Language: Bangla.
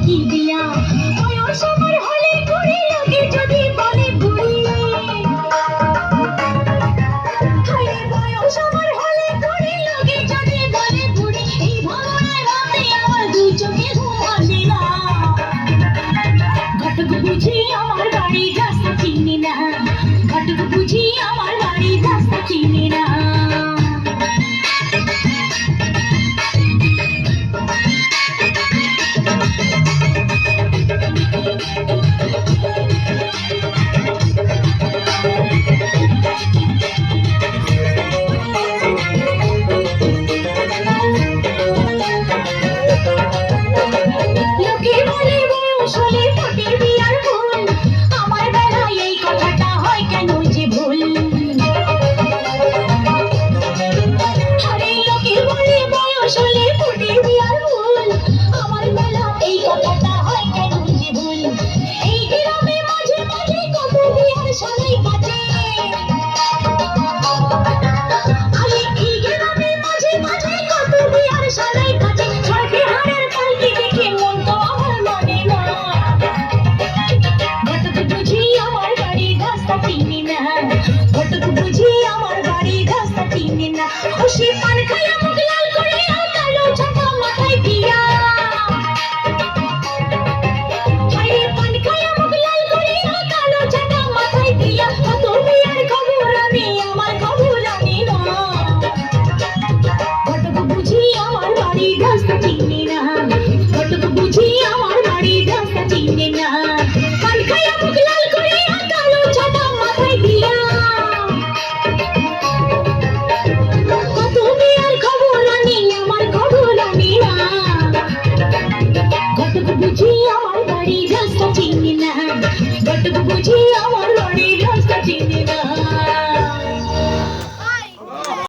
ফাঁকি দিয়া বয়স আমার হলে ঘুরি লোকে যদি বলে ঘুরি বয়স আমার হলে ঘুরি লোকে যদি বলে ঘুরি এই ভাবনায় রাতে আমার দু চোখে ঘুম আসে না ঘটক বুঝি আমার বাড়ি রাস্তা চিনি না ঘটক বুঝি আমার বাড়ি রাস্তা চিনি না লোকে বলে বয়স হলে ফোটে বিয়ার ফুল আমার বেলায় এই কথাটা হয় কেন যে ভুল আরে লোকে বলে বয়স হলে ফোটে বিয়ার ফুল আমার বেলা এই কথাটা হয় কেন যে ভুল এই গ্রামে মাঝে মাঝে কত বিয়ার সালাই কাটে আরে এই গ্রামে মাঝে মাঝে কত বিয়ার সালাই কাটে ছয়টি হাড়ের পালকি দেখে মন তো আমার মানে না ঘটক বুঝি আমার বাড়ির রাস্তা চিনি না ঘটক বুঝি আমার বাড়ির রাস্তা চিনি না খুশি পান খাইয়া মুখ লাল করে কালো ছাতা মাথায় দিয়া হায় পান খাইয়া মুখ লাল করে কালো ছাতা মাথায় দিয়া কত বিয়ার খবর আমি আমার খবর আনি না ঘটক বুঝি আমার বাড়ির রাস্তা চিনি না ঘটক বুঝি আমার বাড়ির রাস্তা চিনি না পান খাইয়া মুখ লাল করে কালো ছাতা মাথায় দিয়া কত বিয়ার খবর আনি আমার খবর আনি না ঘটক বুঝি আমার বাড়ির রাস্তা চিনি না ঘটক বুঝি আমার বাড়ি